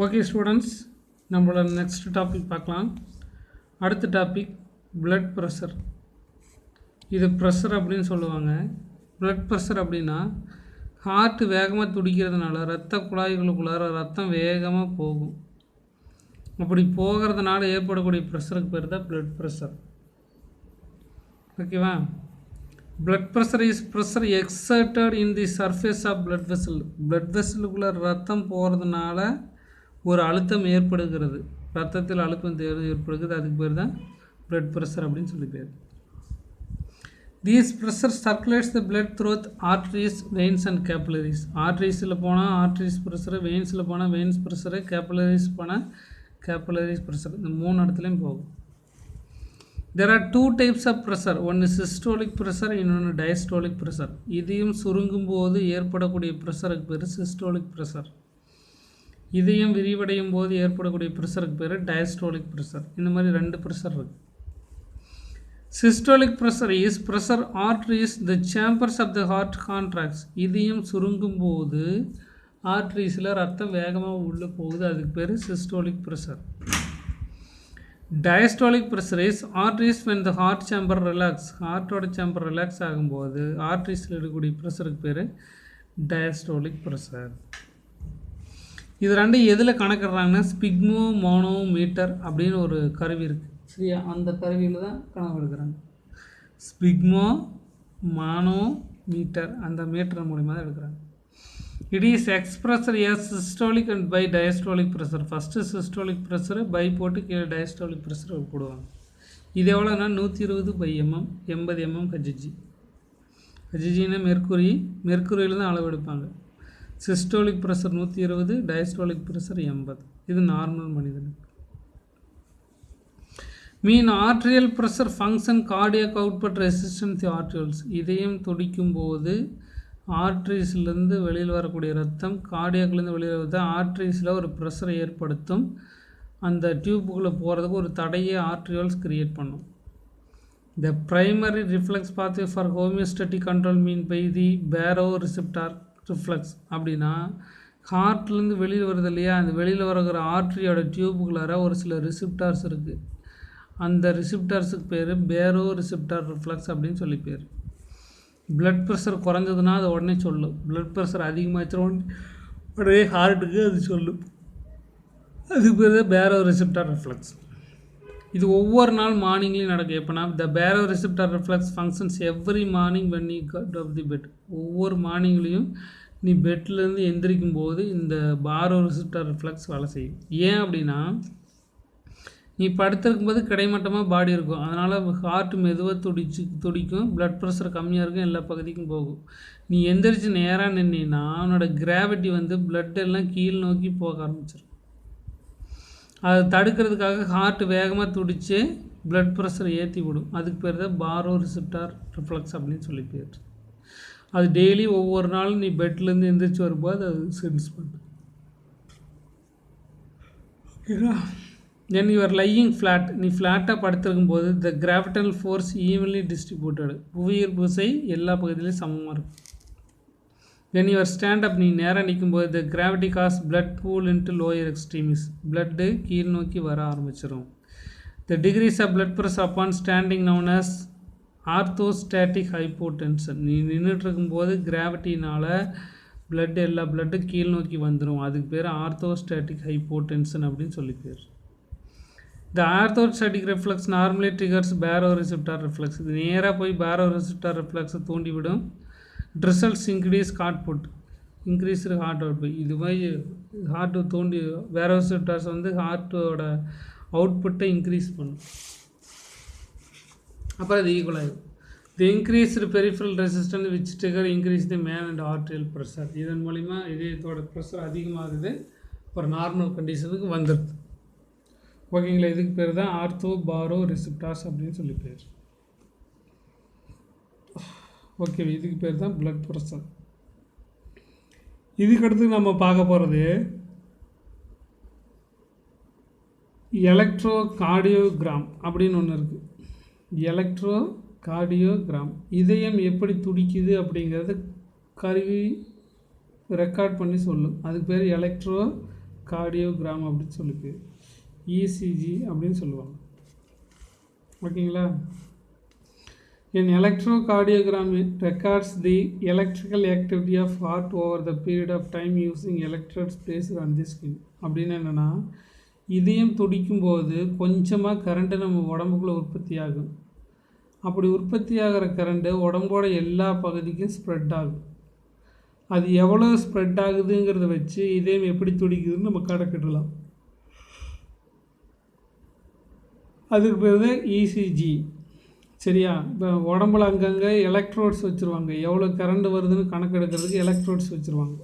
Okay students, நம்மளோட next topic பார்க்கலாம். அடுத்த டாபிக் பிளட் ப்ரெஷர். இது ப்ரெஷர் அப்படின்னு சொல்லுவாங்க. பிளட் ப்ரெஷர் அப்படின்னா ஹார்ட் வேகமாக துடிக்கிறதுனால இரத்த குழாய்களுக்குள்ளார ரத்தம் வேகமாக போகும். அப்படி போகிறதுனால ஏற்படக்கூடிய ப்ரெஷருக்கு பேர் தான் பிளட் ப்ரெஷர். ஓகேவா? Blood pressure is pressure exerted in the surface of blood vessel. Blood வெசலுக்குள்ளே ரத்தம் போகிறதுனால ஒரு அழுத்தம் ஏற்படுகிறது, ரத்தத்தில் அழுத்தம் ஏற்படுகிறது. அதுக்கு பேர் தான் பிளட் ப்ரெஷர் அப்படின்னு சொல்லி பேர். These pressure circulates the blood through arteries, veins and capillaries. ஆர்ட்ரிஸில் போனால் ஆர்ட்ரிஸ் ப்ரெஷரு, வெயின்ஸில் போனால் வெயின்ஸ் ப்ரெஷரு, கேபிலரிஸ் போனால் கேபிலரிஸ் ப்ரெஷர். இந்த மூணு இடத்துலையும் போகும். There are two types of pressure. One is systolic pressure, இன்னொன்று diastolic pressure. இதயம் சுருங்கும் போது ஏற்படக்கூடிய ப்ரெஷருக்கு பேர் சிஸ்டோலிக் ப்ரெஷர். இதயம் விரிவடையும் போது ஏற்படக்கூடிய ப்ரெஷருக்கு பேர் டயஸ்டோலிக் ப்ரெஷர். இந்த மாதிரி ரெண்டு ப்ரெஷர் இருக்குது. Systolic pressure is pressure arteries the chambers of the heart contracts. இதயம் சுருங்கும் போது ஆர்ட்ரிஸில் ரத்தம் வேகமாக உள்ளே போகுது, அதுக்கு பேர் systolic pressure. Diastolic pressure is arteries when the heart chamber relax. ஹார்ட்டோட சேம்பர் ரிலாக்ஸ் ஆகும்போது ஆர்ட்ரிஸில் இருக்கக்கூடிய ப்ரெஷருக்கு பேர் டயஸ்டோலிக் ப்ரெஷர். இது ரெண்டும் எதில் கணக்கிடுறாங்கன்னா ஸ்பிக்மோ மோனோமீட்டர் அப்படின்னு ஒரு கருவி இருக்குது. சரியா? அந்த கருவியில் தான் கணக்கு எடுக்கிறாங்க. ஸ்பிக்மோ மானோமீட்டர் அந்த மீட்டர் மூலிமா தான் எடுக்கிறாங்க. It is expressed as systolic and by diastolic pressure. First systolic pressure by போட்டு கீழே டயஸ்டோலிக் ப்ரெஷர் போடுவாங்க. இது எவ்வளோனா 120/mm 80 mm ஹெச்ஜி. ஹெச்ஜின்னா மெர்க்குரியில் தான் அளவு எடுப்பாங்க. Systolic pressure 120, diastolic pressure 80. இது நார்மல் மனிதனுக்கு. Mean arterial pressure function cardiac output resistance arterioles. இதயம் துடிக்கும் போது ஆர்ட்ரிஸ்லேருந்து வெளியில் வரக்கூடிய ரத்தம் கார்டியாக்லேருந்து வெளியில் வருது. ஆர்ட்ரிஸில் ஒரு ப்ரெஷரை ஏற்படுத்தும். அந்த டியூப்புக்குள்ளே போகிறதுக்கு ஒரு தடையை ஆர்ட்ரியோல்ஸ் கிரியேட் பண்ணும். The primary reflex pathway for homeostatic control mean by the baro receptor reflex. அப்படின்னா ஹார்ட்லேருந்து வெளியில் வருது இல்லையா, அந்த வெளியில் வரக்கிற ஆர்ட்ரியோட டியூப்புக்குள்ளார ஒரு சில ரிசெப்டார்ஸ் இருக்குது. அந்த ரிசெப்டார்ஸுக்கு பேர் பேரோ ரிசெப்டார் ரிஃப்ளெக்ஸ் அப்படின்னு சொல்லி பேர். பிளட் ப்ரெஷர் குறைஞ்சதுன்னா அது உடனே சொல்லும். பிளட் ப்ரெஷர் அதிகமாகிடுச்சுன்னா உடனே ஹார்ட்டுக்கு அது சொல்லும். அதுக்கு பேர் தான் பேரோ ரிசெப்டார் ரிஃப்ளெக்ஸ். இது ஒவ்வொரு நாள் மார்னிங்லேயும் நடக்கும். எப்போனா the baro receptor reflex functions every morning when you cut off the bed. ஒவ்வொரு மார்னிங்லேயும் நீ பெட்லேருந்து எந்திரிக்கும் போது இந்த பேரோ ரிசெப்டார் ரிஃப்ளெக்ஸ் வேலை செய்யும். ஏன் அப்படின்னா நீ படுத்திருக்கும்போது கிடைமட்டமாக பாடி இருக்கும், அதனால் ஹார்ட் மெதுவாக துடிக்கும், பிளட் ப்ரெஷர் கம்மியாக இருக்கும், எல்லா பகுதிக்கும் போகும். நீ எந்திரிச்சு நேராக நின்னா அவனோட கிராவிட்டி பிளட் எல்லாம் கீழ் நோக்கி போக ஆரம்பிச்சிடும். அதை தடுக்கிறதுக்காக ஹார்ட் வேகமாக துடித்து பிளட் ப்ரெஷரை ஏற்றி விடும். அதுக்கு பேர் தான் பேரோ ரிசெப்டார் ரிஃப்ளெக்ஸ் அப்படின்னு சொல்லி பேர். அது டெய்லி ஒவ்வொரு நாளும் நீ பெட்லேருந்து எந்திரிச்சு வரும்போது அது சென்ஸ் பண்ணு. ஓகேவா? தென் யூஆர் லையிங் ஃப்ளாட். நீ ஃப்ளாட்டாக படுத்திருக்கும் போது த கிராவிட்டல் ஃபோர்ஸ் ஈவன்லி டிஸ்ட்ரிபியூட்டடு. புவியீர்ப்பு விசை எல்லா பகுதியிலையும் சமமாக இருக்கும். Then you're stand up. நீ நேராக நிற்கும்போது the gravity causes blood pool into lower extremities. Blood கீழ் நோக்கி வர ஆரம்பிச்சிடும். The degrees of blood pressure upon standing known as orthostatic hypotension. நீ நின்றுட்டு இருக்கும்போது கிராவிட்டினால் எல்லா பிளட்டும் கீழ் நோக்கி வந்துடும். அதுக்கு பேர் ஆர்த்தோஸ்டாட்டிக் ஹைப்போடென்ஷன் அப்படின்னு சொல்லி பேர். The orthostatic reflex normally triggers baroreceptor reflex. இது நேராக போய் baroreceptor reflex தூண்டிவிடும். It results increased output, increased heart output. இது போய் ஹார்ட் தூண்டி baroreceptors ஹார்ட்டோட அவுட்புட்டை இன்க்ரீஸ் பண்ணும். அப்புறம் அது ஈக்குவல் ஆகும். The increased peripheral resistance which trigger increase the main and arterial pressure. இதன் மூலிமா இதயத்தோட ப்ரெஷர் அதிகமாகுது, ஒரு நார்மல் கண்டிஷனுக்கு வந்துடுது. ஓகேங்களா? இதுக்கு பேர் தான் ஆர்த்தோ பாரோ ரிசெப்டார்ஸ் அப்படின்னு சொல்லி பேர். ஓகே, இதுக்கு பேர் தான் பிளட் ப்ரெஷர். இதுக்கடுத்து நம்ம பார்க்க போகிறது எலக்ட்ரோ கார்டியோகிராம் அப்படின்னு ஒன்று இருக்குது. எலக்ட்ரோ கார்டியோகிராம் இதயம் எப்படி துடிக்குது அப்படிங்கிறது கருவி ரெக்கார்ட் பண்ணி சொல்லும். அதுக்கு பேர் எலக்ட்ரோ கார்டியோகிராம் அப்படின்னு சொல்லி பேர், இசிஜி அப்படின்னு சொல்லுவாங்க. ஓகேங்களா? An electrocardiogram records the electrical activity of heart over the period of time using electrodes placed on the skin. அப்படின்னு என்னென்னா, இதயம் துடிக்கும் போது கொஞ்சமாக கரண்ட்டு நம்ம உடம்புக்குள்ளே உற்பத்தி ஆகும். அப்படி உற்பத்தி ஆகிற கரண்ட்டு உடம்போட எல்லா பகுதிக்கும் ஸ்ப்ரெட் ஆகும். அது எவ்வளோ ஸ்ப்ரெட் ஆகுதுங்கிறத வச்சு இதயம் எப்படி துடிக்குதுன்னு நம்ம கணக்கிடலாம். அதுக்கு பேர் தான் இசிஜி. சரியா? இப்போ உடம்புல அங்கங்கே எலக்ட்ரோட்ஸ் வச்சுருவாங்க. எவ்வளோ கரண்ட் வருதுன்னு கணக்கெடுக்கிறதுக்கு எலக்ட்ரோட்ஸ் வச்சுருவாங்க.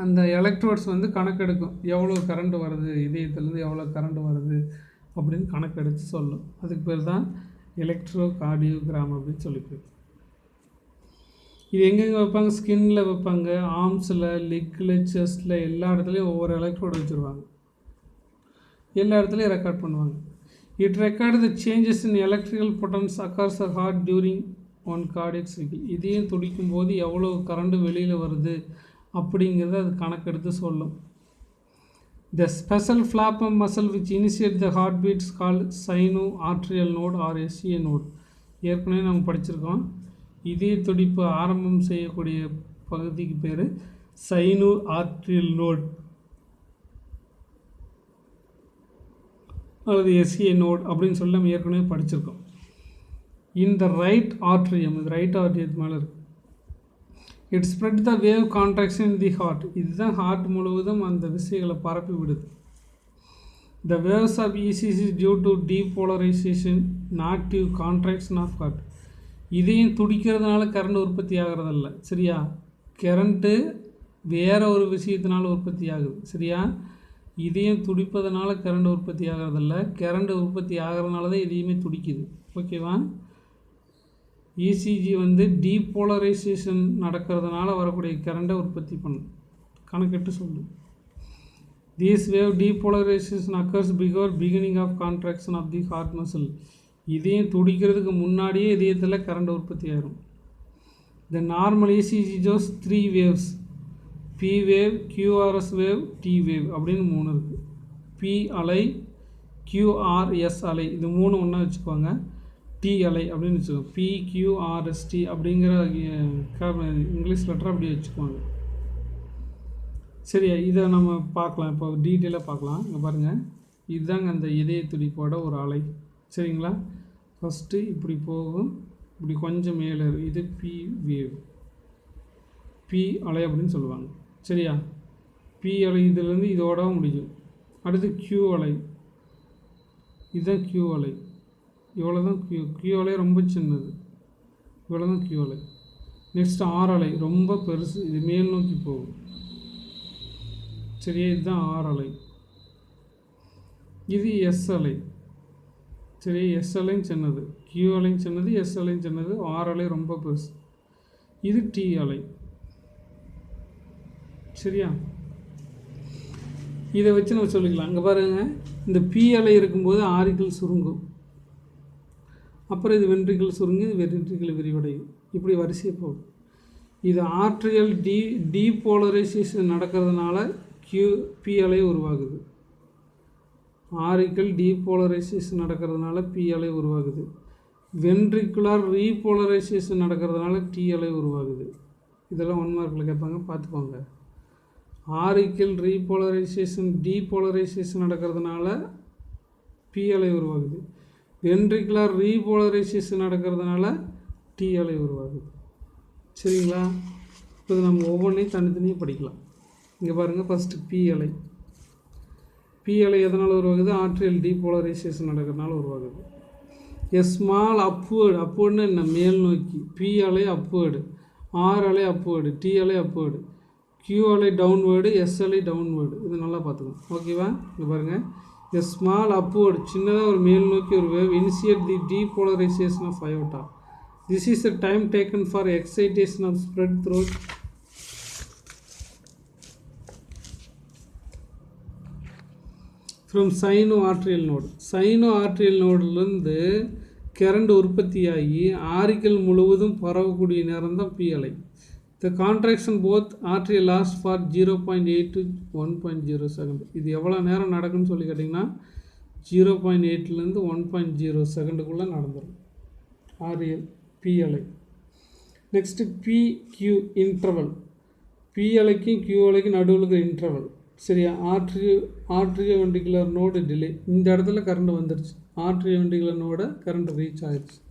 அந்த எலக்ட்ரோட்ஸ் வந்து கணக்கெடுக்கும், எவ்வளோ கரண்ட் வருது, இதயத்துலேருந்து எவ்வளோ கரண்ட் வருது அப்படின்னு கணக்கெடுத்து சொல்லும். அதுக்கு பேர் தான் எலக்ட்ரோகார்டியோகிராம் அப்படின்னு சொல்லிப்பேர். இது எங்கெங்கே வைப்பாங்க? ஸ்கின்னில் வைப்பாங்க, ஆர்ம்ஸில், லெக்கில், செஸ்ட்டில், எல்லா இடத்துலையும் ஒவ்வொரு எலக்ட்ரோடு வச்சுருவாங்க. எல்லா இடத்துலையும் ரெக்கார்ட் பண்ணுவாங்க. It record the changes in electrical potentials across the heart during one cardiac cycle. இதையும் துடிக்கும் போது எவ்வளோ கரண்ட்டு வெளியில் வருது அப்படிங்கிறத அது கணக்கெடுத்து சொல்லும். The special flap of muscle which initiate the heart beats called sinoatrial node or SA node. ஏற்கனவே நம்ம படிச்சிருக்கோம். இதய துடிப்பு ஆரம்பம் செய்யக்கூடிய பகுதிக்கு பேர் சைனோ ஆர்ட்ரியல் நோட் அல்லது எஸ்ஏ நோட் அப்படின்னு சொல்லி நம்ம ஏற்கனவே படிச்சிருக்கோம். இந்த ரைட் ஆர்ட்ரியம், இது ரைட் ஆர்ட்ரியத்து மேலே இருக்குது. It spread the wave contraction in the heart. இதுதான் ஹார்ட் முழுவதும் அந்த விசைகளை பரப்பி விடுது. The waves of ECG due to depolarisation not due contraction of heart. இதையும் துடிக்கிறதுனால கரண்ட் உற்பத்தி ஆகிறதில்ல. சரியா? கரண்ட்டு வேறு ஒரு விஷயத்தினால உற்பத்தி ஆகுது. சரியா? இதையும் துடிப்பதனால கரண்ட் உற்பத்தி ஆகிறதில்ல, கரண்ட் உற்பத்தி ஆகிறதுனால தான் இதையுமே துடிக்குது. ஓகேவா? இசிஜி வந்து டீபோலரைசேஷன் நடக்கிறதுனால வரக்கூடிய கரண்ட்டை உற்பத்தி பண்ணும். கணக்கிட்டு சொல்லும். These wave depolarization occurs before beginning of contraction of the heart muscle. இதையும் துடிக்கிறதுக்கு முன்னாடியே இதயத்தில் கரண்ட் உற்பத்தி ஆகிரும். The normal ECG shows 3 waves, P wave, QRS wave, T wave அப்படின்னு 3 இருக்குது. பி அலை, கியூஆர்எஸ் அலை, இது 3 ஒன்றா வச்சுக்குவாங்க. டி அலை அப்படின்னு வச்சுக்கோங்க. பிக்யூஆர்எஸ்டி அப்படிங்கிற இங்கிலீஷ் லெட்டர் அப்படி வச்சுக்குவாங்க. சரியா? இதை நம்ம பார்க்கலாம், இப்போ டீட்டெயிலாக பார்க்கலாம். இங்கே பாருங்கள், இதுதாங்க அந்த இதய துடிப்போட ஒரு அலை. சரிங்களா? ஃபஸ்ட்டு இப்படி போகும், இப்படி கொஞ்சம் மேலே இருக்குது. இது பி வேவ், பி அலை அப்படின்னு சொல்லுவாங்க. சரியா? பி அலை இதுலேருந்து இதோட முடியும். அடுத்து கியூ அலை, இதுதான் கியூ அலை. இவ்வளோ தான் கியூ அலை ரொம்ப சின்னது, இவ்வளோ தான் கியூ அலை. நெக்ஸ்ட் ஆர் அலை ரொம்ப பெருசு, இது மேல் நோக்கி போகும். சரியா? இதுதான் ஆர் அலை. இது எஸ் அலை. சரி, எஸ் அலையும் சின்னது, கியூ அலையும் சின்னது, எஸ் அலையும் சின்னது, ஆர் அலை ரொம்ப பெருசு. இது டி அலை. சரியா? இதை வச்சு நம்ம சொல்லிக்கலாம். அங்கே பாருங்கள், இந்த பி அலை இருக்கும்போது ஆரிக்கல் சுருங்கும், அப்புறம் இது வென்ட்ரிக்கல் சுருங்கி இது வென்ட்ரிக்கல் விரிவடையும். இப்படி வரிசையை போகும். இது ஆர்ட்ரியல் டீபோலரைசேஷன் நடக்கிறதுனால பி அலை உருவாகுது. ஆரிக்கல் டீபோலரைசேஷன் நடக்கிறதுனால பி அலை உருவாகுது. வென்ட்ரிகுலர் ரீபோலரைசேஷன் நடக்கிறதுனால டி அலை உருவாகுது. இதெல்லாம் 1 மார்க்கில் கேட்பாங்க, பார்த்துக்கோங்க. ஆரிக்கல் ரீபோலரைசேஷன் டீபோலரைசேஷன் நடக்கிறதுனால பி அலை உருவாகுது. வென்ட்ரிகுலர் ரீபோலரைசேஷன் நடக்கிறதுனால டி அலை உருவாகுது. சரிங்களா? இப்போ நம்ம ஒவ்வொன்றையும் தனித்தனியாக படிக்கலாம். இங்கே பாருங்கள், ஃபஸ்ட்டு பி அலை. பி அலை எதனால் உருவாகுது? ஆர்ட்ரியல் டீபோலரைசேஷன் நடக்கிறதுனால உருவாகுது. எஸ் ஸ்மால் அப்வேர்டு, அப்வேர்டுன்னு என்ன? மேல் நோக்கி. பி அலை அப்வேர்டு, ஆர் அலை அப்வேர்டு, டி அலை அப்வேர்டு, கியூ அலை டவுன்வேர்டு, எஸ் அலை டவுன்வேர்டு. இது நல்லா பார்த்துக்கணும். ஓகேவா? இங்கே பாருங்கள், எஸ் ஸ்மால் அப்வேர்டு, சின்னதாக ஒரு மேல் நோக்கி ஒரு wave initiate the depolarization of aorta. This is the time taken for excitation of spread through from sinoatrial node. Sinoatrial நோடுலேருந்து கரண்ட் உற்பத்தியாகி ஆரிக்கல் முழுவதும் பரவக்கூடிய நேரம் தான் பி அலை. The contraction both artery lasts for 0.8 to 1.0 second. இது எவ்வளோ நேரம் நடக்குன்னு சொல்லி கேட்டிங்கன்னா 0.8லேருந்து 1.0 செகண்டுக்குள்ளே நடந்துடும் RL PLI. Next PQ interval. பிஎல்ஐக்கும் கியூஎல்ஐக்கும் நடுவில் இருக்கிற இன்டர்வல். சரியா? Atrioventricular node delay. இந்த இடத்துல கரண்ட் வந்துடுச்சு. ஆர்ட்ரியோ வென்ட்ரிகுலர் நோட கரண்ட் ரீச் ஆகிடுச்சு.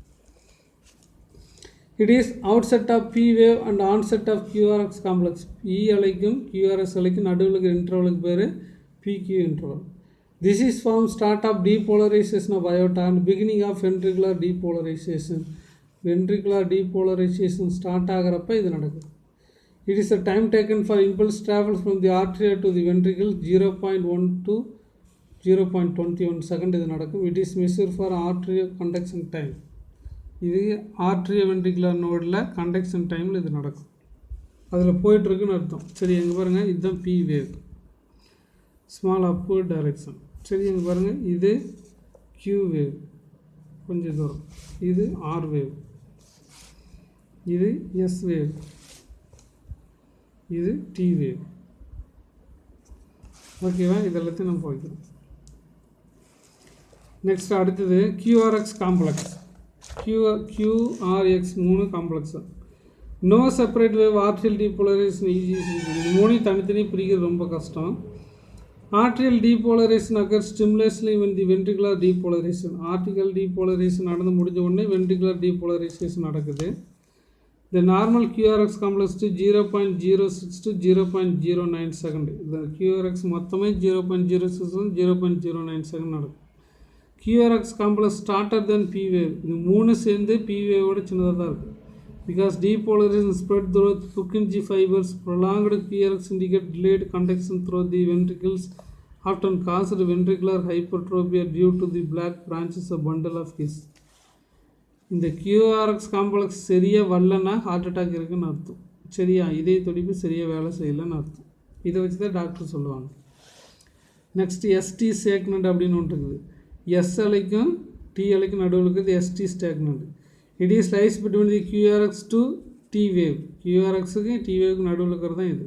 It is outset of P wave and onset of QRX complex. E அலைக்கும் QRS அலைக்கும் நடுவில் இருக்கிற இன்டர்வலுக்கு பேர் PQ interval. This is from start of depolarization of aorta and beginning of ventricular depolarization. Ventricular depolarization start ஆகிறப்ப இது நடக்குது. It is the time taken for impulse travel from the artery to the ventricle 0.1 to 0.21 second இது நடக்கும். It is measured for arterial conduction time. இது ஆர்ட்ரியோ ventricular நோடில் conduction டைமில் இது நடக்கும். அதில் போயிட்டுருக்குன்னு அர்த்தம். சரி, எங்கே பாருங்கள், இதுதான் P wave, small upward direction. சரி, எங்கே பாருங்கள், இது கியூ வேவ் கொஞ்சம் தூரம், இது ஆர் வேவ், இது எஸ் வேவ், இது டி வேவ். ஓகேவா? இதெல்லாத்தையும் நம்ம போய்க்கிறோம். நெக்ஸ்ட் அடுத்தது QRX complex. QRX 3 complex. No separate wave atrial depolarization easy. இது மூணையும் தனித்தனி பிரிக்கிறது ரொம்ப கஷ்டம். Atrial depolarization occur simultaneously when the ventricular depolarization. Atrial depolarization நடந்து முடிஞ்ச உடனே வென்ட்ரிகுலர் டீபோலரைசேஷன் நடக்குது. The normal QRX complex to 0.06 to 0.09 second. இந்த QRX மொத்தமே 0.06 0.09 செகண்ட் நடக்கும். QRX complex starter than P wave. இது மூணு சேர்ந்து P waveோட சின்னதாக தான் இருக்குது. Because depolarization spread through Purkinje fibers, prolonged QRX indicate delayed conduction through the ventricles, often caused ventricular hypertrophy due to the black branches of bundle of his. இந்த QRX complex சரியாக வரலன்னா heart attack இருக்குன்னு அர்த்தம். சரியா? இதய துடிப்பு சரியாக வேலை செய்யலைன்னு அர்த்தம். இதை வச்சு தான் டாக்டர் சொல்லுவாங்க. நெக்ஸ்ட் எஸ்டி சேக்னட் அப்படின்னு ஒன்று இருக்குது. எஸ் அலைக்கும் டி அலைக்கும் நடுவில் இருக்கிறது ST stagnant. It is lies between the QRX to T wave. QRXக்கு டி வேவுக்கு நடுவில் இருக்கிறது தான் இது.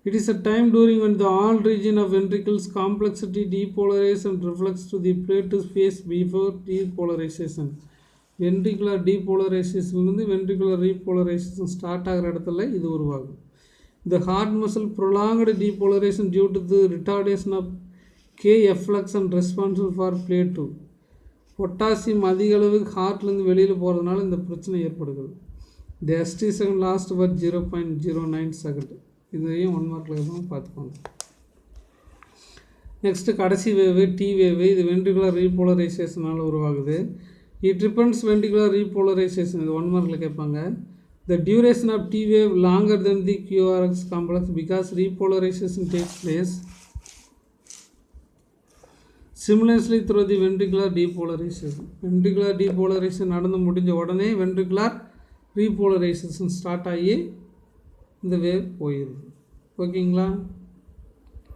It is a time during when the all region of ventricles complexity depolarize and reflects to the plate space before depolarization. ventricular depolarization ventricular repolarization start ஆகிற இடத்துல இது உருவாகும். The heart muscle prolonged depolarization due to the retardation of K efflux and responsible for plate 2. Potassium அதிக அளவுக்கு ஹார்ட்லேருந்து வெளியில் போகிறதுனால இந்த பிரச்சனை ஏற்படுகிறது. இந்த எஸ்டி செகண்ட் லாஸ்ட் வர் 0.09 செகண்ட். இதையும் 1 மார்க்கில் எதுவும் பார்த்துக்கோங்க. நெக்ஸ்ட்டு கடைசி வேவு டி வேவு. இது வென்ட்ரிகுலர் ரீபோலரைசேஷனால் உருவாகுது. It depends ventricular repolarisation. இது 1 மார்க்கில் கேட்பாங்க. The duration of T wave longer than the QRX complex because repolarization takes place simultaneously through the ventricular depolarization. Ventricular depolarization நடந்து முடிஞ்ச உடனே ventricular repolarization ஸ்டார்ட் ஆகி இந்த வேவ் போயிடுது. ஓகேங்களா?